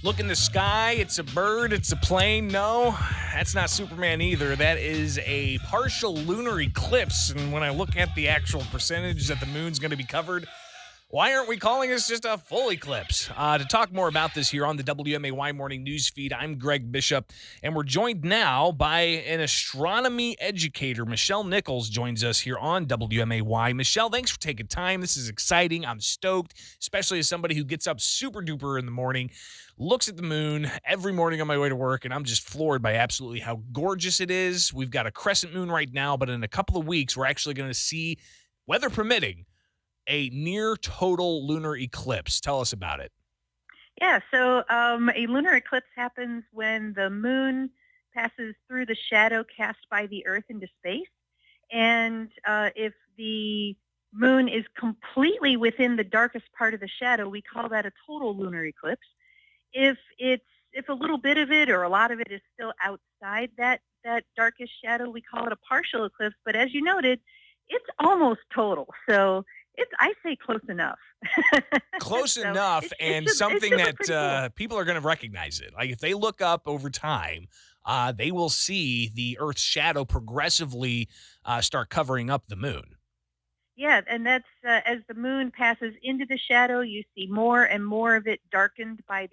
Look in the sky, it's a bird, it's a plane. No, that's not Superman either. That is a partial lunar eclipse. And when I look at the actual percentage that the moon's going to be covered, why aren't we calling this just a full eclipse? To talk more about this here on the WMAY Morning News Feed, I'm Greg Bishop, and we're joined now by an astronomy educator. Michelle Nichols joins us here on WMAY. Michelle, thanks for taking time. This is exciting. I'm stoked, especially as somebody who gets up super duper in the morning, looks at the moon every morning on my way to work, and I'm just floored by absolutely how gorgeous it is. We've got a crescent moon right now, but in a couple of weeks, we're actually going to see, weather permitting, a near total lunar eclipse. Tell us about it. Yeah, so a lunar eclipse happens when the moon passes through the shadow cast by the Earth into space. And if the moon is completely within the darkest part of the shadow, we call that a total lunar eclipse. If a little bit of it or a lot of it is still outside that darkest shadow, we call it a partial eclipse. But as you noted, it's almost total. So I say close enough. Close So enough, and something look pretty that cool. people are going to recognize it. Like if they look up over time, they will see the Earth's shadow progressively start covering up the moon. Yeah, and that's as the moon passes into the shadow, you see more and more of it darkened by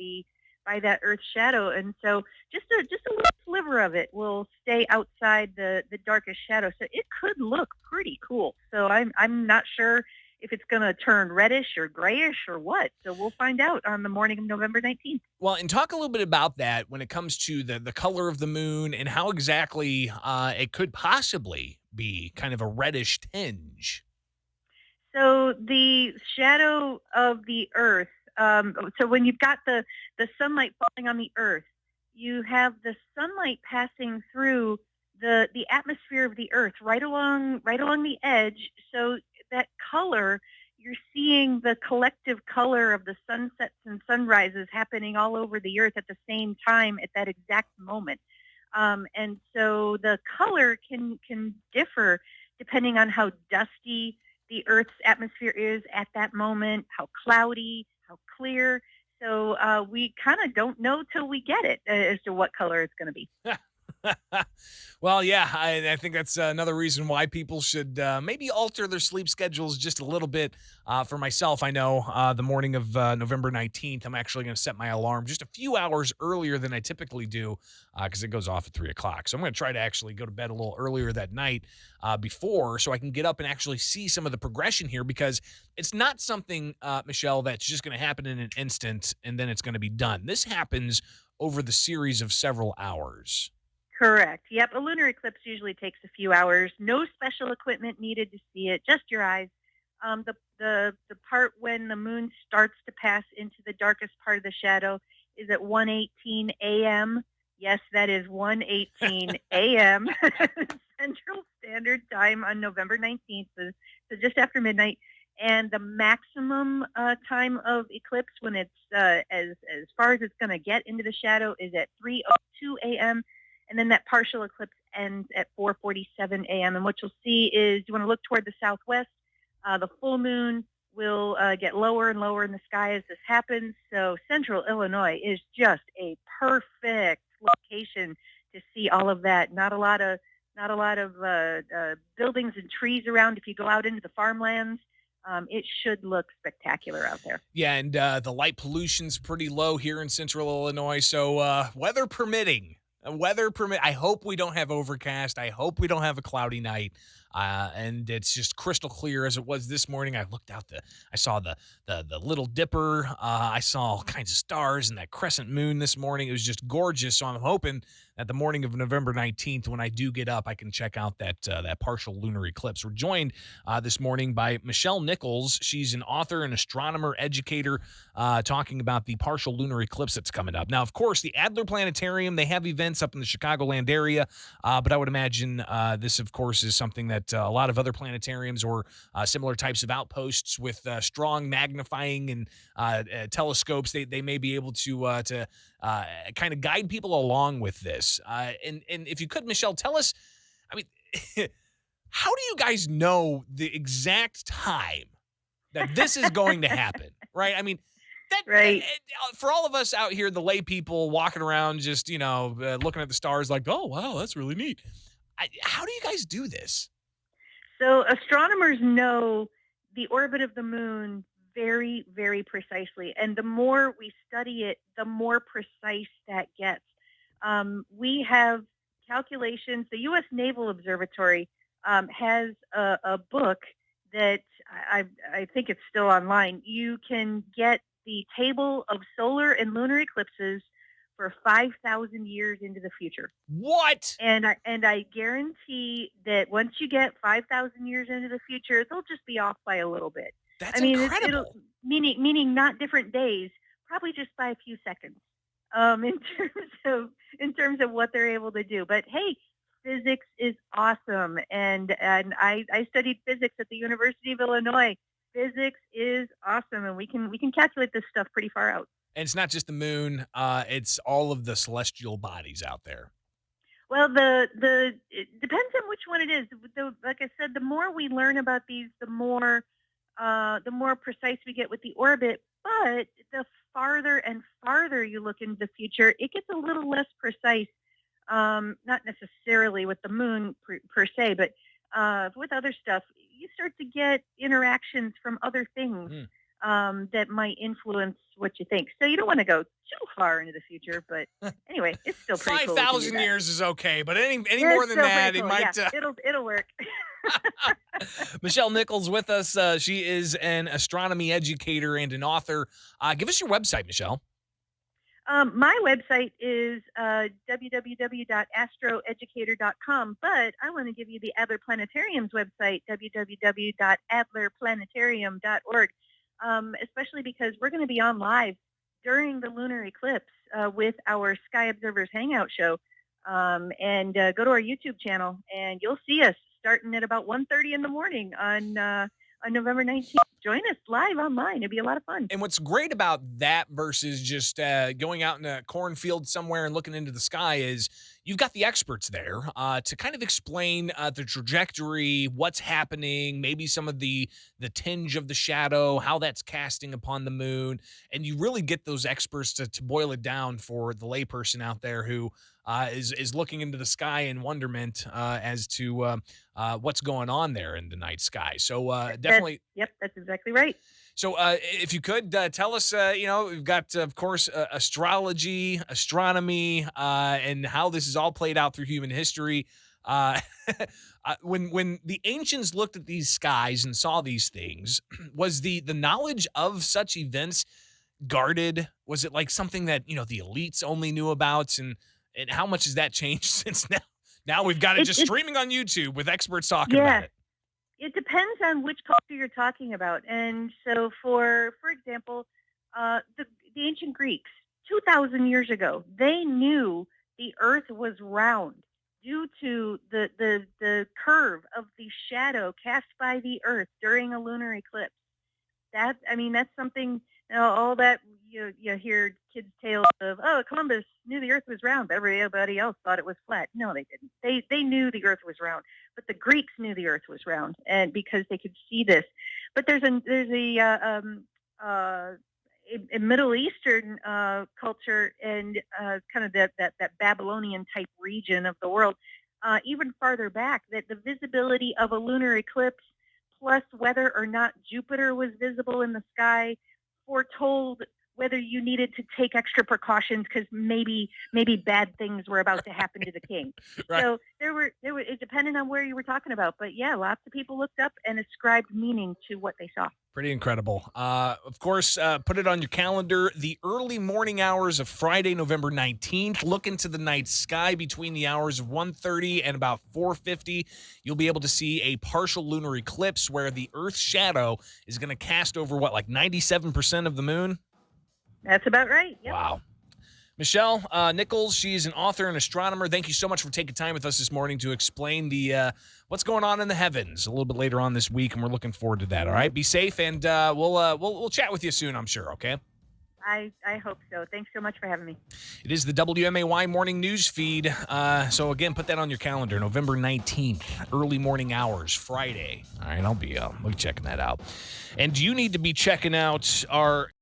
that Earth's shadow, and so just a little sliver of it will stay outside the darkest shadow. So it could look pretty cool. So I'm not sure if it's going to turn reddish or grayish or what. So we'll find out on the morning of November 19th. Well, and talk a little bit about that when it comes to the color of the moon and how exactly it could possibly be kind of a reddish tinge. So the shadow of the Earth. So when you've got the sunlight falling on the Earth, you have the sunlight passing through the atmosphere of the Earth right along the edge. So that color, you're seeing the collective color of the sunsets and sunrises happening all over the Earth at the same time at that exact moment. And so the color can differ depending on how dusty the Earth's atmosphere is at that moment, how cloudy, how clear. So we kind of don't know till we get it as to what color it's going to be. Well, yeah, I think that's another reason why people should maybe alter their sleep schedules just a little bit. For myself, I know the morning of November 19th, I'm actually going to set my alarm just a few hours earlier than I typically do because it goes off at 3 o'clock. So I'm going to try to actually go to bed a little earlier that night before so I can get up and actually see some of the progression here because it's not something, Michelle, that's just going to happen in an instant and then it's going to be done. This happens over the series of several hours. Correct. Yep. A lunar eclipse usually takes a few hours. No special equipment needed to see it, just your eyes. The part when the moon starts to pass into the darkest part of the shadow is at 1:18 a.m. Yes, that is 1:18 a.m. Central Standard Time on November 19th, so just after midnight. And the maximum time of eclipse when it's as far as it's going to get into the shadow is at 3:02 a.m. And then that partial eclipse ends at 4:47 a.m. And what you'll see is you want to look toward the southwest. The full moon will get lower and lower in the sky as this happens. So central Illinois is just a perfect location to see all of that. Not a lot of buildings and trees around. If you go out into the farmlands, it should look spectacular out there. Yeah, and the light pollution's pretty low here in central Illinois. So weather permitting. I hope we don't have overcast. I hope we don't have a cloudy night. And it's just crystal clear as it was this morning. I looked out I saw the Little Dipper. I saw all kinds of stars and that crescent moon this morning. It was just gorgeous. So I'm hoping that the morning of November 19th, when I do get up, I can check out that partial lunar eclipse. We're joined this morning by Michelle Nichols. She's an author and astronomer educator talking about the partial lunar eclipse that's coming up. Now, of course, the Adler Planetarium, they have events up in the Chicagoland area, but I would imagine this, of course, is something that a lot of other planetariums or similar types of outposts with strong magnifying and telescopes, they may be able to kind of guide people along with this. And if you could, Michelle, tell us, I mean, how do you guys know the exact time that this is going to happen, right? I mean, right? For all of us out here, the lay people walking around, just looking at the stars, like, oh wow, that's really neat. How do you guys do this? So astronomers know the orbit of the moon very, very precisely. And the more we study it, the more precise that gets. We have calculations. The U.S. Naval Observatory has a book that I think it's still online. You can get the table of solar and lunar eclipses for 5,000 years into the future. What? And I guarantee that once you get 5,000 years into the future, they'll just be off by a little bit. I That's mean, it'll incredible. meaning not different days, probably just by a few seconds. In terms of what they're able to do. But hey, physics is awesome, and I studied physics at the University of Illinois. Physics is awesome, and we can calculate this stuff pretty far out. And it's not just the moon; it's all of the celestial bodies out there. Well, the it depends on which one it is. Like I said, the more we learn about these, the more precise we get with the orbit. But the farther and farther you look into the future, it gets a little less precise. Not necessarily with the moon per se, but with other stuff, you start to get interactions from other things Hmm. that might influence what you think. So you don't want to go too far into the future, but anyway, it's still pretty Five cool we can do thousand that. years is okay, but any Yeah, more it's than still pretty that, it cool. Yeah, might. it'll work. Michelle Nichols with us. She is an astronomy educator and an author. Give us your website, Michelle. My website is www.astroeducator.com, but I want to give you the Adler Planetarium's website, www.adlerplanetarium.org, especially because we're going to be on live during the lunar eclipse with our Sky Observers Hangout show. And go to our YouTube channel, and you'll see us starting at about 1:30 in the morning on November 19th. Join us live online. It'll be a lot of fun. And what's great about that versus just going out in a cornfield somewhere and looking into the sky is you've got the experts there to kind of explain the trajectory, what's happening, maybe some of the tinge of the shadow, how that's casting upon the moon, and you really get those experts to boil it down for the layperson out there who is looking into the sky in wonderment as to what's going on there in the night sky. So definitely. Yep, that's exactly right. So, if you could tell us, we've got, of course, astrology, astronomy, and how this has all played out through human history. Uh, when the ancients looked at these skies and saw these things, was the knowledge of such events guarded? Was it like something that the elites only knew about, and how much has that changed since now? Now we've got it just It streaming on YouTube with experts talking about yeah, it. it depends on which culture you're talking about. And so, for example, the ancient Greeks, 2,000 years ago, they knew the Earth was round due to the curve of the shadow cast by the Earth during a lunar eclipse. That's something. All that you hear kids' tales of. Oh, Columbus knew the Earth was round, but everybody else thought it was flat. No, they didn't. They knew the Earth was round, but the Greeks knew the Earth was round, and because they could see this. But there's a Middle Eastern culture and kind of that Babylonian type region of the world, even farther back, that the visibility of a lunar eclipse plus whether or not Jupiter was visible in the sky foretold whether you needed to take extra precautions because maybe bad things were about to happen to the king. Right. So there were it depended on where you were talking about, but yeah, lots of people looked up and ascribed meaning to what they saw. Pretty incredible. Of course, put it on your calendar. The early morning hours of Friday, November 19th. Look into the night sky between the hours of 1:30 and about 4:50. You'll be able to see a partial lunar eclipse where the Earth's shadow is going to cast over what, like 97% of the moon? That's about right. Yep. Wow. Michelle Nichols, she's an author and astronomer. Thank you so much for taking time with us this morning to explain the what's going on in the heavens a little bit later on this week, and we're looking forward to that. All right, be safe, and we'll chat with you soon, I'm sure. Okay. I hope so. Thanks so much for having me. It is the WMAY morning news feed. So again, put that on your calendar, November 19th, early morning hours, Friday. All right, I'll be checking that out. And you need to be checking out our